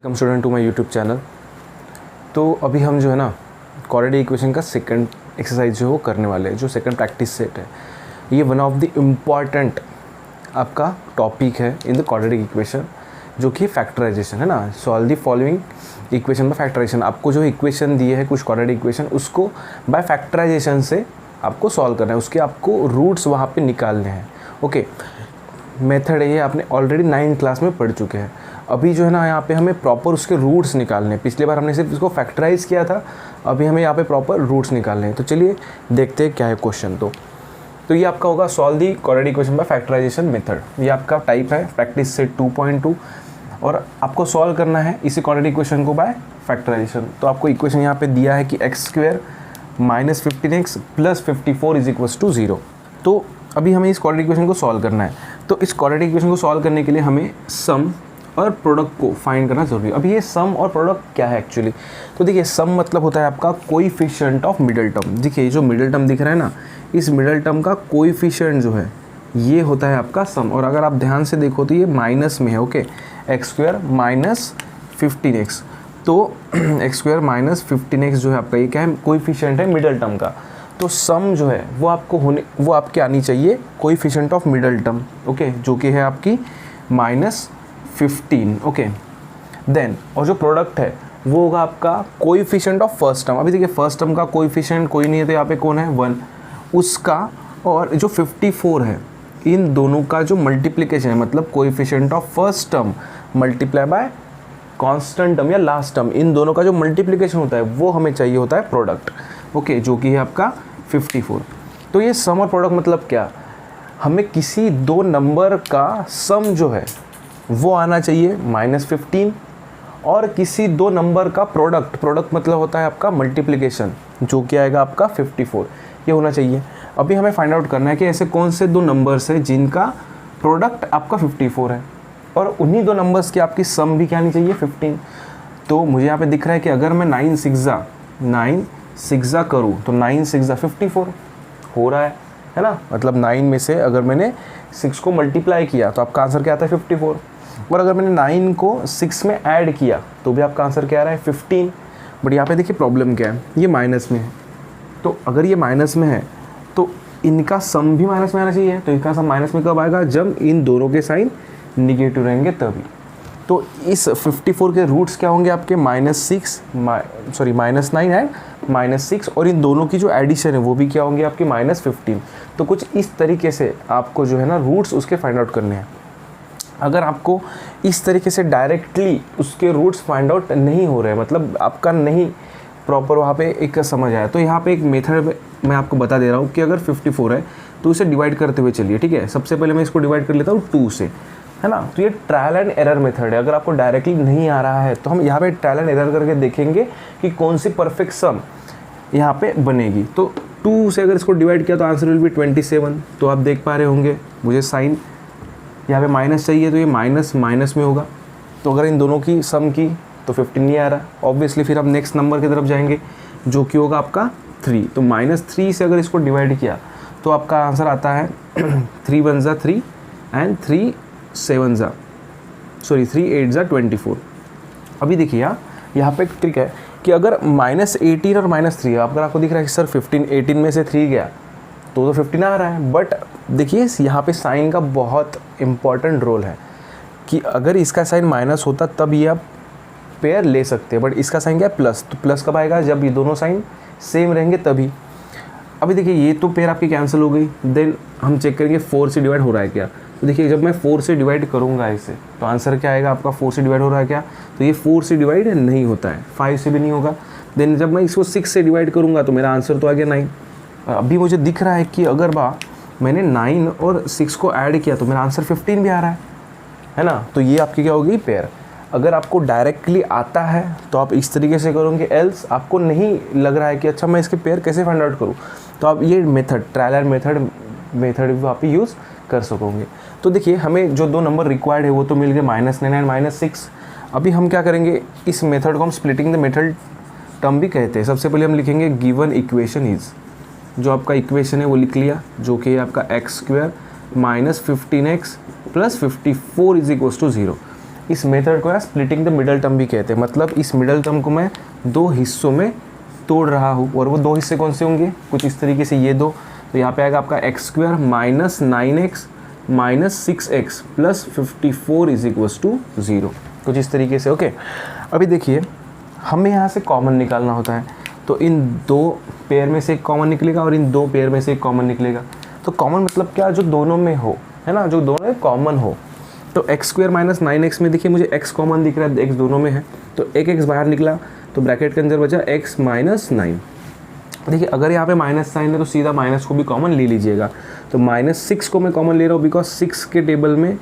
Welcome student to my YouTube channel. तो अभी हम जो है ना क्वाड्रेटिक इक्वेशन का सेकंड एक्सरसाइज जो है वो करने वाले हैं, जो सेकंड प्रैक्टिस सेट है। ये वन ऑफ द इम्पॉर्टेंट आपका टॉपिक है इन द क्वाड्रेटिक इक्वेशन, जो कि फैक्टराइजेशन है ना। Solve the following equation by factorisation. आपको जो इक्वेशन दिए है कुछ क्वाड्रेटिक इक्वेशन, उसको बाय फैक्टराइजेशन से आपको सॉल्व करना है, उसके आपको रूट्स वहाँ पे निकालने हैं। ओके, मेथड है ये, आपने ऑलरेडी 9th क्लास में पढ़ चुके हैं। अभी जो है ना यहाँ पे हमें प्रॉपर उसके रूट्स निकालने हैं। पिछली बार हमने सिर्फ इसको फैक्टराइज किया था, अभी हमें यहाँ पे प्रॉपर रूट्स निकालने हैं। तो चलिए देखते हैं क्या है क्वेश्चन। तो ये आपका होगा solve the quadratic equation by factorisation method. ये आपका टाइप है प्रैक्टिस सेट 2.2 और आपको सॉल्व करना है इसी क्वाड्रेटिक इक्वेशन को बाय फैक्टराइजेशन। तो आपको इक्वेशन यहाँ पे दिया है कि x² minus 15x plus 54 is equals to 0। तो अभी हमें इस क्वाड्रेटिक इक्वेशन को सॉल्व करना है। तो इस क्वाड्रेटिक इक्वेशन को सॉल्व करने के लिए हमें सम और प्रोडक्ट को फाइंड करना जरूरी है। अभी ये सम और प्रोडक्ट क्या है एक्चुअली, तो देखिए सम मतलब होता है आपका कोएफिशिएंट ऑफ मिडिल टर्म। देखिए जो मिडिल टर्म दिख रहा है ना, इस मिडिल टर्म का कोएफिशिएंट जो है ये होता है आपका सम। और अगर आप ध्यान से देखो तो ये माइनस में है। ओके, x² माइनस 15x, तो x² माइनस 15x जो है आपका ये क्या है, कोएफिशिएंट है मिडिल टर्म का। तो सम जो है वो आपकी आनी चाहिए coefficient of middle term, okay, जो कि है आपकी -15। ओके, देन और जो प्रोडक्ट है वो होगा आपका कोएफिशिएंट ऑफ फर्स्ट टर्म। अभी देखिए फर्स्ट टर्म का कोएफिशिएंट कोई नहीं है, तो यहाँ पे कौन है 1, उसका और जो 54 है, इन दोनों का जो मल्टीप्लिकेशन है, मतलब coefficient of first term multiply bye constant term या लास्ट टर्म, इन दोनों का जो मल्टीप्लिकेशन होता है वो हमें चाहिए होता है प्रोडक्ट। ओके, जो कि है आपका 54। तो ये सम और प्रोडक्ट मतलब क्या, हमें किसी दो नंबर का सम जो है वो आना चाहिए -15, और किसी दो नंबर का प्रोडक्ट मतलब होता है आपका मल्टीप्लिकेशन, जो कि आएगा आपका 54, ये होना चाहिए। अभी हमें फाइंड आउट करना है कि ऐसे कौन से दो नंबर्स हैं जिनका प्रोडक्ट आपका 54 है, और उन्हीं दो नंबर्स की आपकी सम भी क्या आनी चाहिए 15। तो मुझे यहाँ पे दिख रहा है कि अगर मैं 9 6 करूँ तो 9 6 54 हो रहा है ना। मतलब 9 में से अगर मैंने 6 को मल्टीप्लाई किया तो आपका आंसर क्या आता है 54, और अगर मैंने 9 को 6 में ऐड किया तो भी आपका आंसर क्या आ रहा है 15। बट यहाँ पे देखिए प्रॉब्लम क्या है, ये माइनस में है। तो अगर ये माइनस में है तो इनका सम भी माइनस में आना चाहिए। तो इनका सम माइनस में कब आएगा, जब इन दोनों के साइन निगेटिव रहेंगे तभी। तो इस 54 के रूट्स क्या होंगे आपके -9 एंड -6, और इन दोनों की जो एडिशन है वो भी क्या होंगे आपके -15। तो कुछ इस तरीके से आपको जो है ना रूट्स उसके फाइंड आउट करने हैं। अगर आपको इस तरीके से डायरेक्टली उसके रूट्स फाइंड आउट नहीं हो रहे, मतलब आपका नहीं प्रॉपर वहाँ पे एक समझ आया, तो यहाँ पे एक मेथड मैं आपको बता दे रहा हूँ कि अगर 54 है तो इसे डिवाइड करते हुए चलिए। ठीक है, सबसे पहले मैं इसको डिवाइड कर लेता हूँ 2 से, है ना। तो ये ट्रायल एंड एरर मेथड है। अगर आपको डायरेक्टली नहीं आ रहा है तो हम यहाँ पे ट्रायल एंड एरर करके देखेंगे कि कौन सी परफेक्ट सम यहाँ पे बनेगी। तो 2 से अगर इसको डिवाइड किया तो आंसर विल बी 27। तो आप देख पा रहे होंगे मुझे साइन यहाँ पे माइनस चाहिए, तो ये माइनस में होगा। तो अगर इन दोनों की सम की तो 15 नहीं आ रहा, ऑब्वियसली फिर हम नेक्स्ट नंबर की तरफ जाएंगे जो कि होगा आपका 3। तो -3 से अगर इसको डिवाइड किया तो आपका आंसर आता है 3 1 जा 3 एंड 3 8 जा 24। अभी देखिए यहाँ पे एक ट्रिक है कि अगर -18 और -3 अगर आपको दिख रहा है कि सर 18 में से 3 गया तो 15 आ रहा है, बट देखिए यहाँ पे साइन का बहुत इम्पॉर्टेंट रोल है कि अगर इसका साइन माइनस होता तब ये आप पेयर ले सकते हैं, बट इसका साइन क्या है प्लस। तो प्लस कब आएगा, जब ये दोनों साइन सेम रहेंगे तभी। अभी देखिए ये तो पेयर आपकी कैंसिल हो गई, देन हम चेक करेंगे 4 से डिवाइड हो रहा है क्या। तो देखिए जब मैं 4 से डिवाइड करूँगा इसे तो आंसर क्या आएगा आपका, 4 से डिवाइड हो रहा है क्या, तो ये 4 से डिवाइड नहीं होता है, 5 से भी नहीं होगा। देन जब मैं इसको 6 से डिवाइड करूँगा तो मेरा आंसर तो आ गया 9। अभी मुझे दिख रहा है कि अगर मैंने 9 और 6 को ऐड किया तो मेरा आंसर 15 भी आ रहा है ना। तो ये आपकी क्या होगी पेयर। अगर आपको डायरेक्टली आता है तो आप इस तरीके से करोगे, एल्स आपको नहीं लग रहा है कि अच्छा मैं इसके पेयर कैसे फाइंड आउट करूँ, तो आप ये मेथड ट्रायल एंड मेथड भी आप यूज़ कर सकोगे। तो देखिए हमें जो दो नंबर रिक्वायर्ड है वो तो मिल गए -9 एंड -6। अभी हम क्या करेंगे, इस मेथड को हम स्प्लिटिंग द मेथड टर्म भी कहते हैं। सबसे पहले हम लिखेंगे गिवन इक्वेशन इज़, जो आपका इक्वेशन है वो लिख लिया, जो कि आपका x² minus 15x plus 54 is equals to 0। इस मेथड को ना स्प्लिटिंग द मिडल टर्म भी कहते हैं। मतलब इस मिडल टर्म को मैं दो हिस्सों में तोड़ रहा हूँ, और वो दो हिस्से कौन से होंगे, कुछ इस तरीके से ये दो। तो यहाँ पे आएगा आपका x square minus 9x minus 6x plus 54 is equals to 0, कुछ इस तरीके से। ओके, अभी देखिए हमें यहाँ से कॉमन निकालना होता है, तो इन दो पेयर में से एक कॉमन निकलेगा और इन दो पेयर में से एक कॉमन निकलेगा। तो कॉमन मतलब क्या, जो दोनों में हो, है ना, जो दोनों में कॉमन हो। तो एक्स स्क्वायर माइनस 9x में देखिए मुझे x कॉमन दिख रहा है, x दोनों में है, तो एक x बाहर निकला, तो ब्रैकेट के अंदर बचा x माइनस 9। देखिए अगर यहाँ पे माइनस साइन है तो सीधा माइनस को भी कॉमन ले लीजिएगा। तो -6 को मैं कॉमन ले रहा हूँ बिकॉज 6 के टेबल में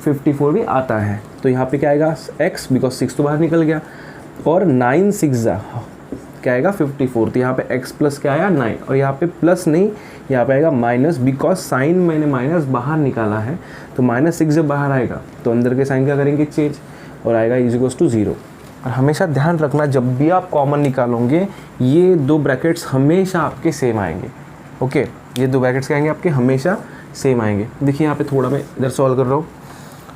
54 भी आता है। तो यहाँ पे क्या आएगा x, बिकॉज 6 तो बाहर निकल गया, और 9 6 क्या आएगा 54। तो यहाँ पे x प्लस क्या आया 9, और यहाँ पे प्लस नहीं, यहाँ पे आएगा माइनस, बिकॉज साइन मैंने माइनस बाहर निकाला है। तो -6 जब बाहर आएगा तो अंदर के साइन क्या करेंगे चेंज, और आएगा इज इक्वल्स टू 0। और हमेशा ध्यान रखना जब भी आप कॉमन निकालोगे ये दो ब्रैकेट्स हमेशा आपके सेम आएंगे। ओके, ये दो ब्रैकेट्स क्या आएंगे आपके, हमेशा सेम आएंगे। देखिए यहाँ पे थोड़ा मैं इधर सॉल्व कर रहा हूँ।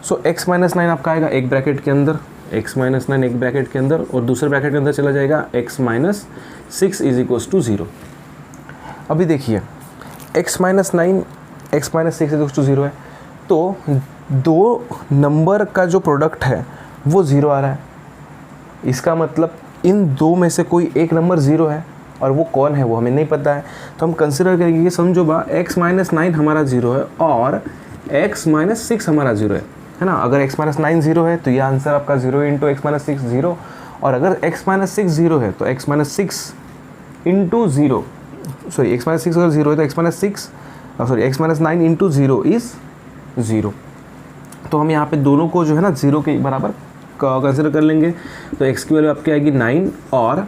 सो x माइनस 9 आपका आएगा एक ब्रैकेट के अंदर, x माइनस 9 एक ब्रैकेट के अंदर, और दूसरे ब्रैकेट के अंदर चला जाएगा x minus 6 is equals to 0। अभी देखिए x minus 9 x minus 6 is equals to 0 है, तो दो नंबर का जो प्रोडक्ट है वो 0 आ रहा है। इसका मतलब इन दो में से कोई एक नंबर 0 है, और वो कौन है वो हमें नहीं पता है। तो हम कंसिडर करेंगे कि समझो बा x माइनस 9 हमारा 0 है और x माइनस 6 हमारा 0 है ना। अगर x माइनस 9 0 है तो ये आंसर आपका 0 इंटू एक्स माइनस 6 0, और अगर x माइनस 6 0 है तो x minus 6 into 0, sorry x minus 6 अगर 0 है तो x minus 6 sorry x minus 9 into 0 is 0। तो हम यहाँ पे दोनों को जो है ना 0 के बराबर कंसिडर कर लेंगे। तो x की वैल्यू आपकी आएगी 9 और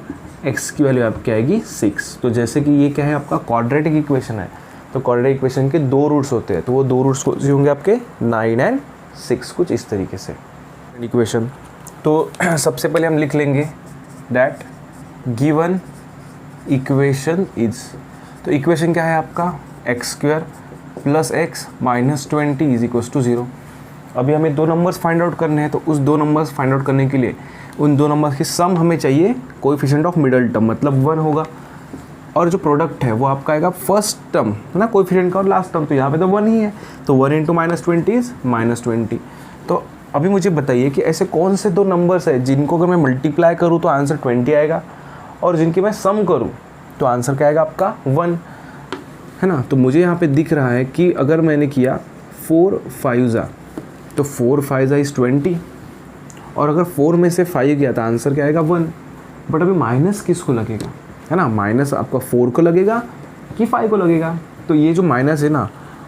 x की वैल्यू आपकी आएगी 6। तो जैसे कि ये क्या है आपका क्वाड्रेटिक इक्वेशन है, तो क्वाड्रेटिक इक्वेशन के दो रूट्स होते हैं, तो वो दो रूट्स कौन से होंगे आपके 9 एंड 6, कुछ इस तरीके से इक्वेशन। तो सबसे पहले हम लिख लेंगे दैट गिवन इक्वेशन इज, तो इक्वेशन क्या है आपका x square plus x minus 20 is equals to 0। अभी हमें दो नंबर्स फाइंड आउट करने हैं, तो उस दो नंबर्स फाइंड आउट करने के लिए उन दो नंबर्स की सम हमें चाहिए, कोएफिशिएंट ऑफ मिडल टर्म मतलब 1 होगा, और जो प्रोडक्ट है वो आपका आएगा फर्स्ट टर्म है ना कोएफिशिएंट का और लास्ट टर्म। तो यहाँ पे तो 1 ही है, तो 1 इंटू माइनस 20 इज माइनस 20। तो अभी मुझे बताइए कि ऐसे कौन से दो नंबर्स है जिनको अगर मैं मल्टीप्लाई करूँ तो आंसर 20 आएगा, और जिनकी मैं सम करूँ तो आंसर क्या आएगा आपका 1, है ना। तो मुझे यहाँ पे दिख रहा है कि अगर मैंने किया 4 5 तो 4 5 इज़ 20, और अगर 4 में से 5 गया तो आंसर क्या आएगा 1। बट अभी माइनस किसको लगेगा, है ना, माइनस आपका 4 को लगेगा कि 5 को लगेगा। तो ये जो माइनस है ना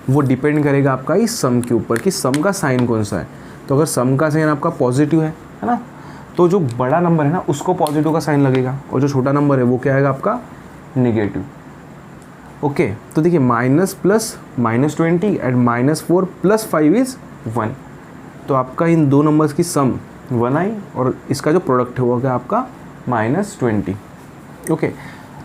वो डिपेंड करेगा आपका इस सम के ऊपर कि सम का साइन कौन सा है। तो अगर सम का साइन आपका पॉजिटिव है ना, तो जो बड़ा नंबर है ना उसको पॉजिटिव का साइन लगेगा, और जो छोटा नंबर है वो क्या आएगा आपका नेगेटिव। ओके, तो देखिए minus plus minus 20 and minus 4 plus 5 is 1। तो आपका इन दो नंबर्स की सम 1 आई, और इसका जो प्रोडक्ट है वो क्या आपका माइनस 20। ओके,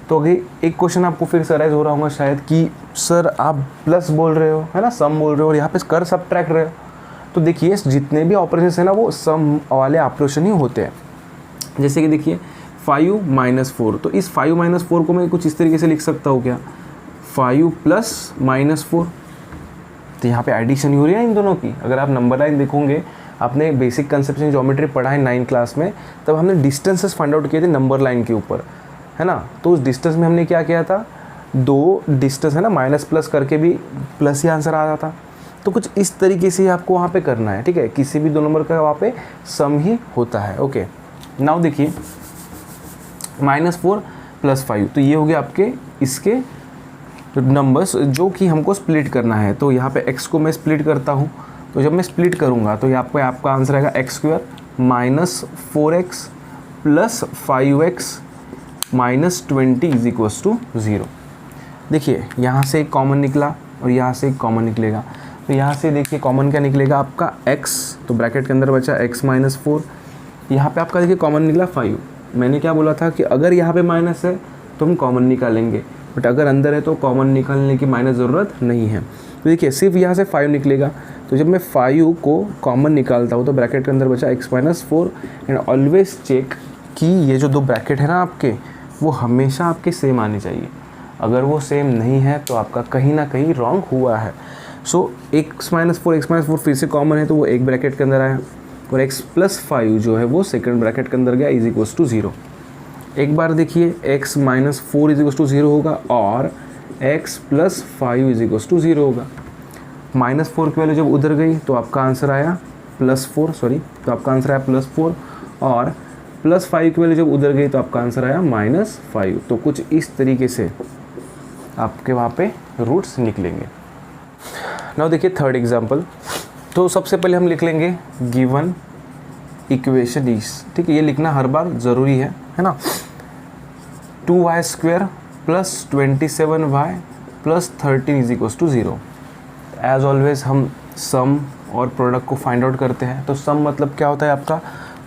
तो अभी एक क्वेश्चन आपको फिर से अराइज हो रहा होगा शायद कि सर आप प्लस बोल रहे हो, है ना, सम बोल रहे हो, और यहाँ पे कर सब्ट्रैक्ट रहे हो। तो देखिए जितने भी ऑपरेशन है ना वो सम वाले ऑपरेशन ही होते हैं। जैसे कि देखिए 5 माइनस 4, तो इस 5 माइनस 4 को मैं कुछ इस तरीके से लिख सकता हूँ क्या, 5 प्लस माइनस 4। तो यहाँ पे एडिशन ही हो रही है इन दोनों की। अगर आप नंबर लाइन देखोगे, आपने बेसिक कंसेप्शन ज्योमेट्री पढ़ा है 9th क्लास में, तब हमने डिस्टेंसेस फाइंड आउट किए थे नंबर लाइन के ऊपर, है ना। तो उस डिस्टेंस में हमने क्या किया था, दो डिस्टेंस है ना माइनस प्लस करके भी प्लस ही आंसर आ रहा था। तो कुछ इस तरीके से आपको वहाँ पे करना है, ठीक है। किसी भी दो नंबर का वहाँ पे सम ही होता है। ओके, नाउ देखिए -4 + 5, तो ये हो गया आपके इसके नंबर्स जो कि हमको स्प्लिट करना है। तो यहाँ पे x को मैं स्प्लिट करता हूँ, तो जब मैं स्प्लिट करूँगा तो यहाँ पे आपका आंसर आएगा x² - 4x + 5x - 20 is equals to 0। देखिए यहाँ से एक कॉमन निकला और यहाँ से एक कॉमन निकलेगा। तो यहाँ से देखिए कॉमन क्या निकलेगा आपका x, तो ब्रैकेट के अंदर बचा x - 4। यहाँ पे आपका देखिए कॉमन निकला 5। मैंने क्या बोला था कि अगर यहाँ पे माइनस है तो हम कॉमन निकालेंगे, बट अगर अंदर है तो कॉमन निकालने की माइनस ज़रूरत नहीं है। तो देखिए सिर्फ यहाँ से 5 निकलेगा, तो जब मैं 5 को कॉमन निकालता हूँ तो ब्रैकेट के अंदर बचा x-4 एंड ऑलवेज चेक कि ये जो दो ब्रैकेट है ना आपके, वो हमेशा आपके सेम आने चाहिए। अगर वो सेम नहीं है तो आपका कहीं ना कहीं रॉन्ग हुआ है। सो x-4 फिर से कॉमन है तो वो एक ब्रैकेट के अंदर आया, और x+5 जो है वो सेकंड ब्रैकेट के अंदर गया इज इक्वल्स टू 0। एक बार देखिए x-4 इज इक्वल्स टू 0 होगा और x+5 इज इक्वल्स टू 0 होगा। -4 की वैल्यू जब उधर गई तो आपका आंसर आया तो आपका आंसर आया +4, और +5 की वैल्यू जब उधर गई तो आपका आंसर आया -5। तो कुछ इस तरीके से आपके वहाँ पे रूट्स निकलेंगे। नाउ देखिए थर्ड एग्जाम्पल। तो सबसे पहले हम लिख लेंगे गिवन इक्वेशन इज, ठीक है, ये लिखना हर बार ज़रूरी है ना। 2y² + 27y + 13 is equals to 0। As always हम सम और प्रोडक्ट को फाइंड आउट करते हैं। तो सम मतलब क्या होता है आपका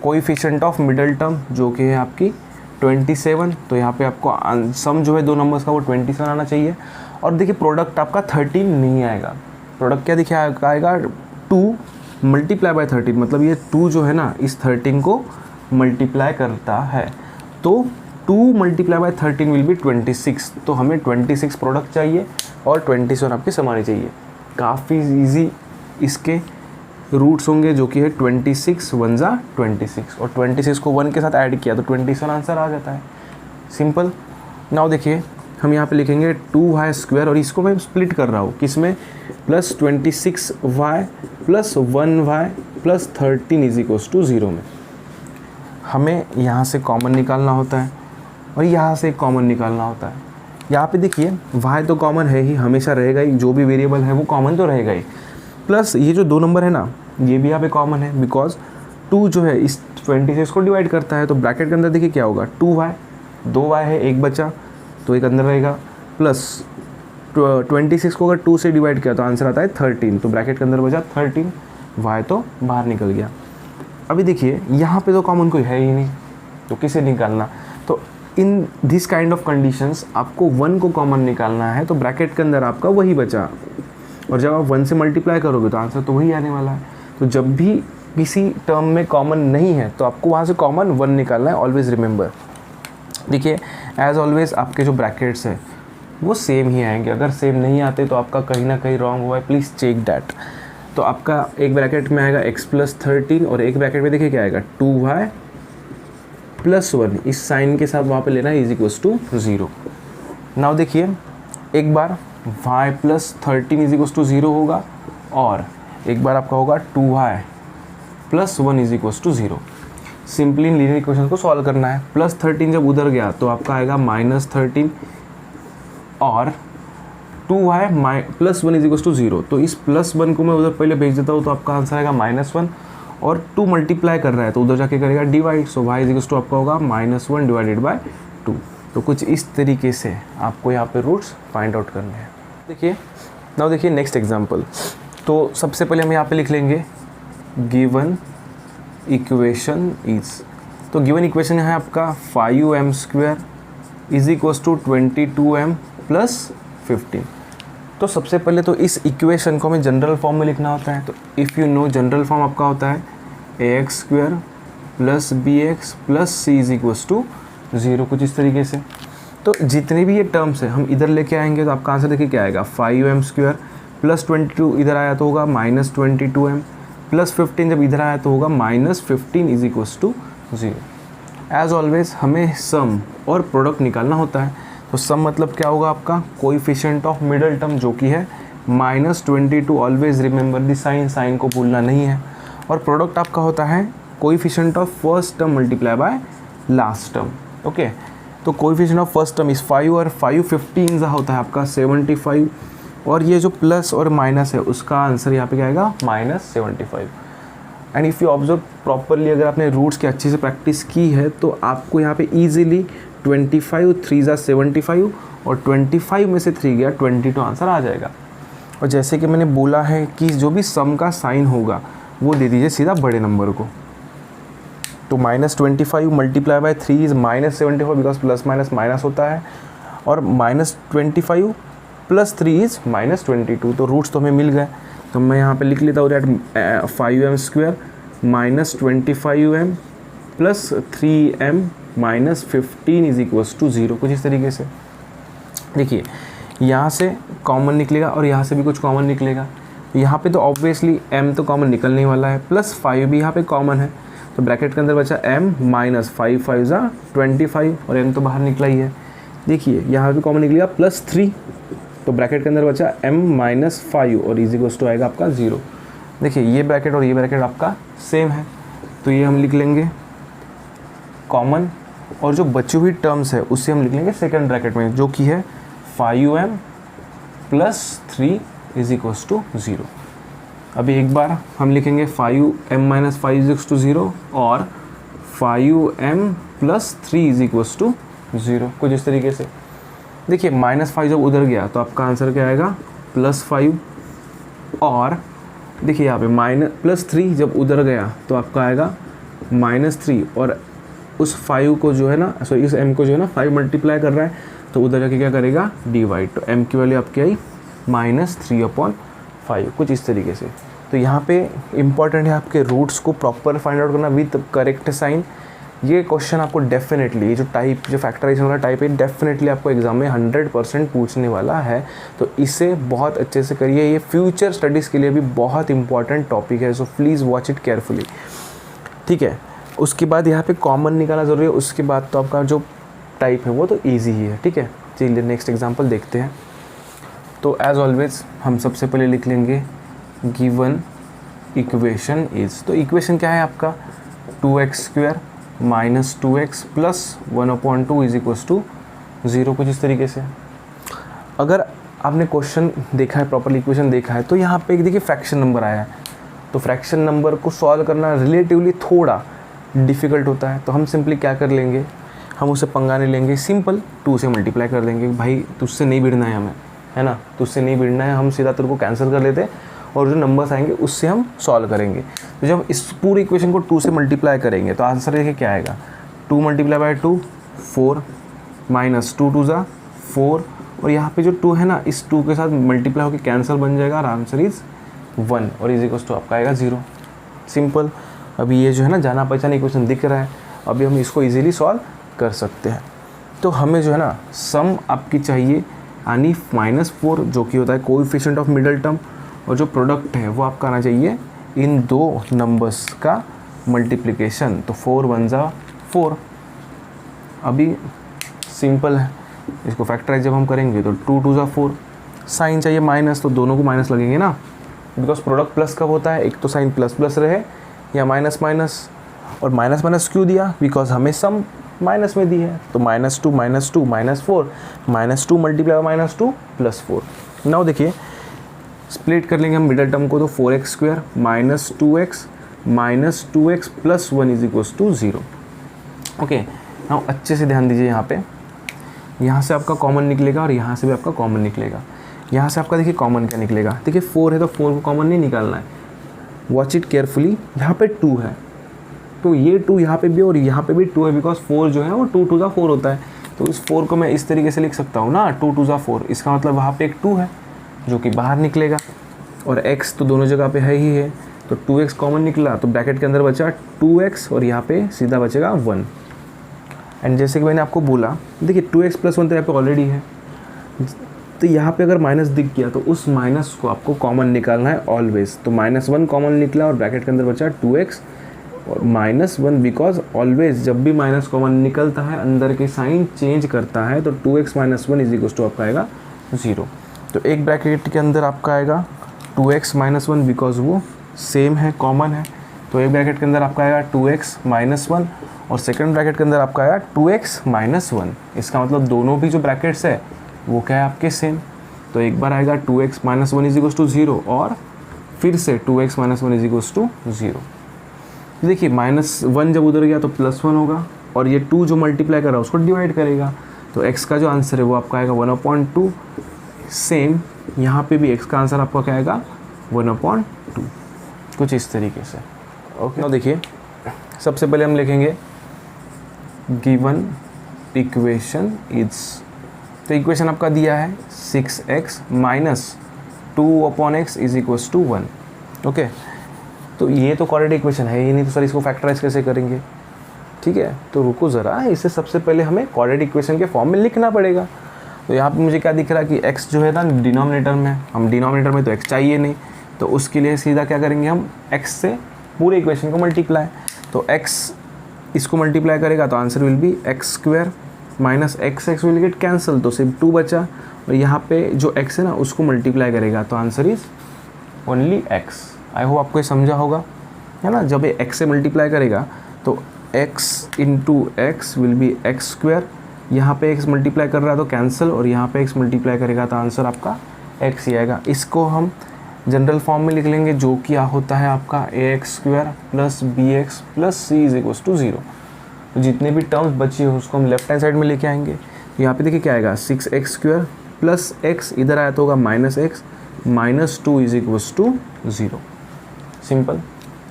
कोएफिशिएंट ऑफ मिडल टर्म, जो कि है आपकी 27। तो यहाँ पे आपको सम जो है दो नंबर्स का वो 27 आना चाहिए। और देखिए प्रोडक्ट आपका 13 नहीं आएगा, प्रोडक्ट क्या दिखे आएगा 2 × 13, मतलब ये 2 जो है ना इस 13 को मल्टीप्लाई करता है। तो 2 × 13 विल बी 26। तो हमें 26 प्रोडक्ट चाहिए और 27 आपके सम आनी चाहिए। काफ़ी इजी इसके रूट्स होंगे, जो कि है 26 × 1 = 26, और 26 को 1 के साथ ऐड किया तो 27 आंसर आ जाता है। सिंपल। नाउ देखिए हम यहाँ पे लिखेंगे 2y², और इसको मैं स्प्लिट कर रहा हूँ किसमें, +26y + 1y + 13 is equals to 0 में। हमें यहाँ से कॉमन निकालना होता है और यहाँ से कॉमन निकालना होता है। यहाँ पे देखिए y तो कॉमन है ही, हमेशा रहेगा ही, जो भी वेरिएबल है वो कॉमन तो रहेगा ही, प्लस ये जो 2 नंबर है ना ये भी यहाँ पे कॉमन है, बिकॉज 2 जो है इस 26 को डिवाइड करता है। तो ब्रैकेट के अंदर देखिए क्या होगा 2y, 2y है, एक बचा तो एक अंदर रहेगा, प्लस 26 को अगर 2 से डिवाइड किया तो आंसर आता है 13। तो ब्रैकेट के अंदर बचा 13, y तो बाहर निकल गया। अभी देखिए यहाँ पे तो कॉमन कोई है ही नहीं, तो किसे निकालना। तो in this kind of conditions आपको 1 को कॉमन निकालना है, तो ब्रैकेट के अंदर आपका वही बचा, और जब आप 1 से मल्टीप्लाई करोगे तो आंसर तो वही आने वाला है। तो जब भी किसी टर्म में कॉमन नहीं है तो आपको वहाँ से कॉमन 1 निकालना है, ऑलवेज़ रिमेंबर। देखिए एज ऑलवेज आपके जो ब्रैकेट्स हैं वो सेम ही आएंगे, अगर सेम नहीं आते तो आपका कहीं ना कहीं रॉन्ग हुआ है, प्लीज़ चेक डैट। तो आपका एक ब्रैकेट में आएगा x+13 और एक ब्रैकेट में देखिए क्या आएगा 2y + 1, इस साइन के साथ वहाँ पे लेना है इज इक्वल्स टू 0। नाउ देखिए एक बार y + 13 इज इक्वल्स टू 0 होगा, और एक बार आपका होगा 2y + 1 is equals to 0। Simply linear equation को सॉल्व करना है। +13 जब उधर गया तो आपका आएगा -13, और 2y + 1 इज इक्वल्स टू 0। तो इस +1 को मैं उधर पहले भेज देता हूँ तो आपका आंसर आएगा -1, और 2 मल्टीप्लाई कर रहा है तो उधर जाके करेगा divide, so y is equals to आपका होगा -1 / 2। तो कुछ इस तरीके से आपको यहाँ पे रूट्स फाइंड आउट करने हैं। देखिए नाउ देखिए नेक्स्ट एग्जांपल। तो सबसे पहले हम यहाँ पे लिख लेंगे गिवन इक्वेशन इज। तो गिवन इक्वेशन है आपका 5m² is equals to 22m + 15। तो सबसे पहले तो इस इक्वेशन को हमें जनरल फॉर्म में लिखना होता है। तो if you know general form आपका होता है ax² + bx + c is equals to 0, कुछ इस तरीके से। तो जितने भी ये टर्म्स है हम इधर लेके आएंगे तो आपका आंसर देखिए क्या आएगा 5m² + 22 इधर आया तो होगा -22m + 15 जब इधर आया तो होगा -15 is equals to 0। As always हमें सम और प्रोडक्ट निकालना होता है। तो सम मतलब क्या होगा आपका कोएफिशिएंट ऑफ मिडल टर्म, जो कि है -22। Always remember the sign, sign को भूलना नहीं है। और प्रोडक्ट आपका होता है coefficient of first term multiply by last term. Okay, तो coefficient of first term is 5 और 5 15 होता है आपका 75, और ये जो प्लस और माइनस है उसका आंसर यहाँ पे क्या आएगा -75। And if you observe properly, अगर आपने रूट्स की अच्छे से प्रैक्टिस की है तो आपको यहाँ पे ईजिली 25 3 = 75 और 25 में से 3 गया 22 आंसर आ जाएगा। और जैसे कि मैंने बोला है कि जो भी सम का साइन होगा वो दे दीजिए सीधा बड़े नंबर को। तो -25 × 3 is -75, because plus minus minus होता है, और -25 +3 इज़ -22। तो रूट्स तो हमें मिल गए, तो मैं यहाँ पे लिख लेता हूँ that 5m² -25m plus 3m -15 is equals to 0। कुछ इस तरीके से देखिए, यहाँ से कॉमन निकलेगा और यहाँ से भी कुछ कॉमन निकलेगा। यहाँ पे तो ऑब्वियसली m तो कॉमन निकलने वाला है, +5 भी यहाँ पे कॉमन है, तो ब्रैकेट के अंदर बचा m -5 5 = 25 और m तो बाहर निकला ही है। देखिए यहाँ पे कॉमन निकलेगा +3, तो ब्रैकेट के अंदर बचा m -5 और इज इक्वल्स टू आएगा आपका 0। देखिए ये ब्रैकेट और ये ब्रैकेट आपका सेम है, तो ये हम लिख लेंगे कॉमन, और जो बची हुई टर्म्स है उससे हम लिख लेंगे सेकंड ब्रैकेट में, जो कि है 5m + 3 इज इक्वल्स टू 0। अभी एक बार हम लिखेंगे 5m - 5 इज इक्वल्स टू 0 और 5m + 3 इज इक्वल्स टू 0। कुछ इस तरीके से देखिए, -5 जब उधर गया तो आपका आंसर क्या आएगा +5, और देखिए यहाँ पे +3 जब उधर गया तो आपका आएगा -3, और उस 5 को जो है ना, सॉरी इस m को जो है ना 5 मल्टीप्लाई कर रहा है, तो उधर जाके क्या करेगा डिवाइड, तो m की वैल्यू आपकी आई -3/5। कुछ इस तरीके से। तो यहाँ पे इम्पॉर्टेंट है आपके रूट्स को प्रॉपर फाइंड आउट करना विद करेक्ट साइन। ये क्वेश्चन आपको डेफिनेटली, जो फैक्टराइजेशन वाला टाइप है, डेफिनेटली आपको एग्जाम में 100% पूछने वाला है, तो इसे बहुत अच्छे से करिए। ये फ्यूचर स्टडीज़ के लिए भी बहुत इंपॉर्टेंट टॉपिक है, so please watch it carefully, ठीक है। उसके बाद यहाँ पे कॉमन निकालना ज़रूरी है, उसके बाद तो आपका जो टाइप है वो तो ईजी ही है, ठीक है। चलिए नेक्स्ट एग्जाम्पल देखते हैं। तो एज ऑलवेज हम सबसे पहले लिख लेंगे गिवन इक्वेशन इज, तो इक्वेशन क्या है आपका 2x² - 2x + 1/2 is equals to 0। कुछ इस तरीके से। अगर आपने क्वेश्चन देखा है, प्रॉपरली इक्वेशन देखा है, तो यहाँ पे एक देखिए फ्रैक्शन नंबर आया है, तो फ्रैक्शन नंबर को सॉल्व करना रिलेटिवली थोड़ा डिफ़िकल्ट होता है, तो हम सिंपली क्या कर लेंगे, हम उसे पंगा नहीं लेंगे, सिंपल 2 से मल्टीप्लाई कर देंगे। भाई तुझसे नहीं भिड़ना है हमें, है ना, तुझसे नहीं भिड़ना है, हम सीधा तेरे को कैंसिल कर लेते और जो नंबर्स आएंगे उससे हम सॉल्व करेंगे। तो जब इस पूरी इक्वेशन को 2 से मल्टीप्लाई करेंगे तो आंसर देखिए क्या आएगा, 2 × 2 4 -2 2 = 4, और यहाँ पे जो 2 है ना, इस 2 के साथ मल्टीप्लाई होकर कैंसिल बन जाएगा और आंसर इज़ 1 और इज इक्वल्स टू आपका आएगा 0। सिंपल। अभी ये जो है ना जाना पहचाना इक्वेशन दिख रहा है, अभी हम इसको इजीली सॉल्व कर सकते हैं। तो हमें जो है ना सम आपकी चाहिए, यानी -4 जो कि होता है कोएफिशिएंट ऑफ मिडिल टर्म, और जो प्रोडक्ट है वो आपका आना चाहिए इन दो नंबर्स का मल्टीप्लिकेशन, तो 4 × 1 = 4। अभी सिंपल है, इसको फैक्टराइज जब हम करेंगे तो 2 × 2 = 4, साइन चाहिए माइनस, तो दोनों को माइनस लगेंगे ना, बिकॉज प्रोडक्ट प्लस कब होता है, एक तो साइन प्लस प्लस रहे या माइनस माइनस, और माइनस माइनस क्यों दिया, बिकॉज हमें सम माइनस में दी है, तो -2 - 2 -4 -2 × -2 + 4। नाउ देखिए स्प्लिट कर लेंगे हम मिडिल टर्म को, तो 4x² - 2x - 2x + 1 is equals to 0। Okay, now अच्छे से ध्यान दीजिए, यहाँ पे यहाँ से आपका कॉमन निकलेगा और यहाँ से भी आपका कॉमन निकलेगा। यहाँ से आपका देखिए कॉमन क्या निकलेगा, देखिए 4 है तो 4 को कॉमन नहीं निकालना है, वॉच इट केयरफुली। यहाँ पे 2 है तो ये 2 यहाँ पे भी और यहाँ पे भी 2 है, बिकॉज 4 जो है वो 2 × 2 = 4 होता है, तो इस 4 को मैं इस तरीके से लिख सकता हूँ ना, 2 × 2 = 4, इसका मतलब वहाँ पे एक 2 है जो कि बाहर निकलेगा, और x तो दोनों जगह पे है ही है, तो 2x कॉमन निकला, तो ब्रैकेट के अंदर बचा 2x और यहाँ पे सीधा बचेगा 1। एंड जैसे कि मैंने आपको बोला, देखिए 2x + 1 तो यहाँ पे ऑलरेडी है, तो यहाँ पे अगर माइनस दिख गया तो उस माइनस को आपको कॉमन निकालना है ऑलवेज, तो -1 कॉमन निकला और ब्रैकेट के अंदर बचा 2x और -1, बिकॉज ऑलवेज जब भी माइनस कॉमन निकलता है अंदर के साइन चेंज करता है, तो 2x - 1 इज इक्वल्स टू आपका आएगा 0। तो एक ब्रैकेट के अंदर आपका आएगा 2x - 1, बिकॉज वो सेम है, कॉमन है, तो एक ब्रैकेट के अंदर आपका आएगा 2x - 1 और सेकंड ब्रैकेट के अंदर आपका आएगा 2x - 1। इसका मतलब दोनों भी जो ब्रैकेट्स है वो क्या है आपके सेम, तो एक बार आएगा 2x - 1 इज इक्वल्स टू 0 और फिर से 2x - 1 इज इक्वल्स टू 0। देखिए -1 जब उधर गया तो +1 होगा, और ये 2 जो मल्टीप्लाई कर रहा है उसको डिवाइड करेगा, तो x का जो आंसर है वो आपका आएगा 1/2। सेम यहाँ पे भी x का आंसर आपका क्या आएगा 1/2, कुछ इस तरीके से। ओके, तो देखिए सबसे पहले हम लिखेंगे गिवन इक्वेशन इज, तो इक्वेशन आपका दिया है 6x minus 2/x is equals to 1। Okay, तो ये तो क्वाड्रेटिक इक्वेशन है ही नहीं, तो सर इसको फैक्टराइज कैसे करेंगे? ठीक है, तो रुको ज़रा, इसे सबसे पहले हमें क्वाड्रेटिक इक्वेशन के फॉर्म में लिखना पड़ेगा। तो यहाँ पे मुझे क्या दिख रहा है कि x जो है ना डिनोमिनेटर में, हम डिनोमिनेटर में तो x चाहिए नहीं, तो उसके लिए सीधा क्या करेंगे हम x से पूरे इक्वेशन को मल्टीप्लाई। तो x इसको मल्टीप्लाई करेगा तो answer will be x square minus x will get cancel, तो सिर्फ 2 बचा, और यहाँ पे जो x है ना उसको मल्टीप्लाई करेगा तो answer is only x। I hope आपको ये समझा होगा, है ना। जब ये x से मल्टीप्लाई करेगा तो x into x will be x square, यहाँ पे x मल्टीप्लाई कर रहा है तो कैंसिल, और यहाँ पे x मल्टीप्लाई करेगा तो आंसर आपका x ही आएगा। इसको हम जनरल फॉर्म में लिख लेंगे, जो क्या होता है आपका ax square plus bx plus c is equals to 0। तो जितने भी टर्म्स बची है उसको हम लेफ्ट हैंड साइड में लेके आएंगे। तो यहाँ पे देखिए क्या आएगा 6x स्क्वायर प्लस x, इधर आया तो होगा minus x minus 2 is equals to 0। Simple.